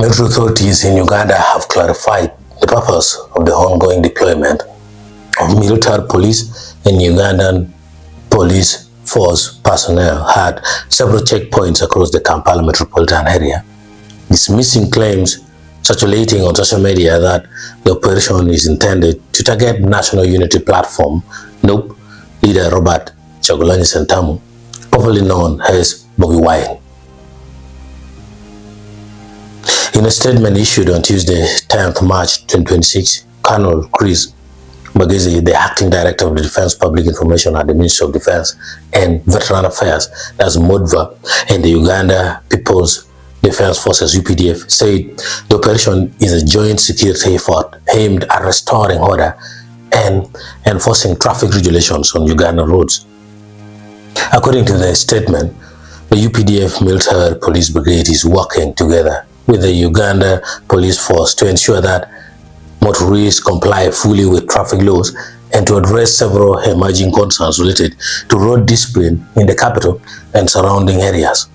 Military authorities in Uganda have clarified the purpose of the ongoing deployment of military police and Ugandan police force personnel had several checkpoints across the Kampala metropolitan area, dismissing claims circulating on social media that the operation is intended to target National Unity Platform NUP leader Robert Chagulanyi Sentamu, popularly known as Bobi Wine. In a statement issued on Tuesday, 10th March 2026, Colonel Chris Bagisu, the acting director of the Defense Public Information at the Ministry of Defense and Veteran Affairs, that's MODVA, and the Uganda People's Defense Forces UPDF, said the operation is a joint security effort aimed at restoring order and enforcing traffic regulations on Ugandan roads. According to the statement, the UPDF military police brigade is working together with the Uganda police force to ensure that motorists comply fully with traffic laws and to address several emerging concerns related to road discipline in the capital and surrounding areas.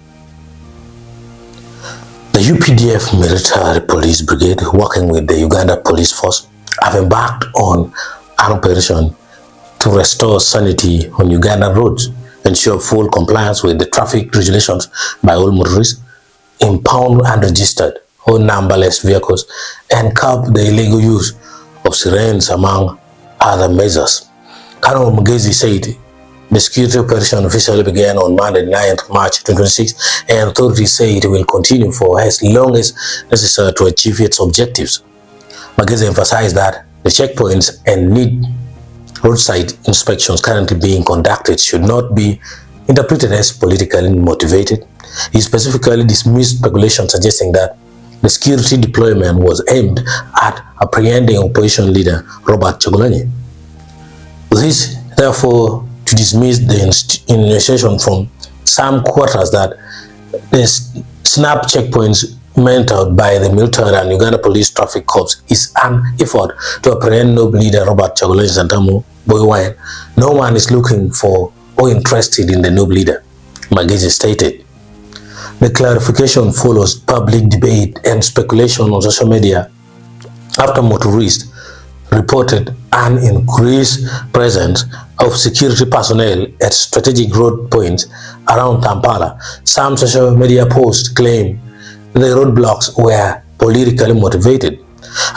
The UPDF military police brigade, working with the Uganda police force, have embarked on an operation to restore sanity on Ugandan roads, ensure full compliance with the traffic regulations by all motorists, impound unregistered or numberless vehicles, and curb the illegal use of sirens, among other measures. Colonel Bagisu said the security operation officially began on Monday, 9th March 2026, and authorities say it will continue for as long as necessary to achieve its objectives. Bagisu emphasized that the checkpoints and need roadside inspections currently being conducted should not be interpreted as politically motivated. He specifically dismissed speculation suggesting that the security deployment was aimed at apprehending opposition leader Robert Chagulanyi. This, therefore, to dismiss the insinuation from some quarters that the snap checkpoints meant out by the military and Uganda police traffic corps is an effort to apprehend noble leader Robert Chagulanyi Sentamu, Bobi Wine. No one is looking for or interested in the noble leader, Bagisu stated. The clarification follows public debate and speculation on social media after motorists reported an increased presence of security personnel at strategic road points around Kampala. Some social media posts claim the roadblocks were politically motivated.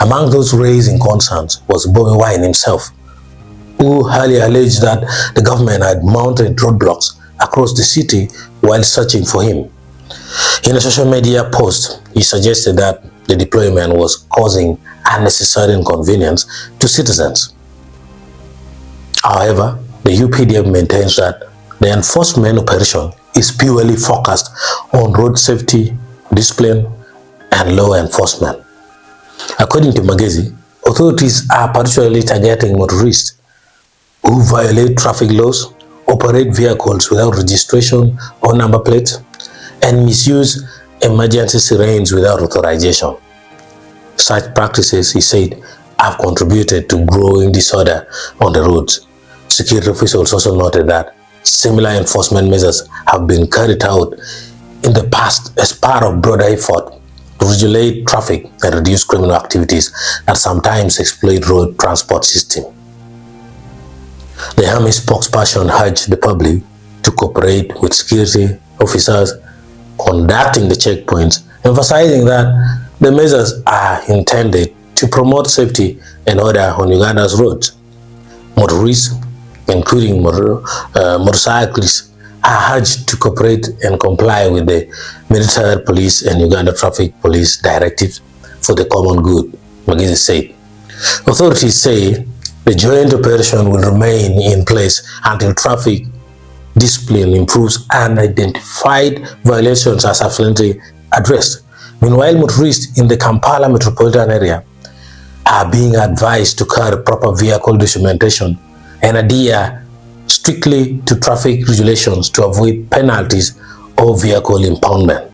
Among those raising concerns was Bobi Wine himself, who earlier alleged that the government had mounted roadblocks across the city while searching for him. In a social media post, he suggested that the deployment was causing unnecessary inconvenience to citizens. However, the UPDF maintains that the enforcement operation is purely focused on road safety, discipline, and law enforcement. According to Bagisu, authorities are particularly targeting motorists who violate traffic laws, operate vehicles without registration or number plates, and misuse emergency sirens without authorization. Such practices, he said, have contributed to growing disorder on the roads. Security officials also noted that similar enforcement measures have been carried out in the past as part of broader effort to regulate traffic and reduce criminal activities that sometimes exploit road transport system. The Army spokesperson urged the public to cooperate with security officers conducting the checkpoints, emphasizing that the measures are intended to promote safety and order on Uganda's roads. Motorists, including motorcyclists, are urged to cooperate and comply with the military police and Uganda traffic police directives for the common good, Bagisu said. Authorities say the joint operation will remain in place until traffic discipline improves and identified violations are sufficiently addressed. Meanwhile, motorists in the Kampala metropolitan area are being advised to carry proper vehicle documentation and adhere strictly to traffic regulations to avoid penalties or vehicle impoundment.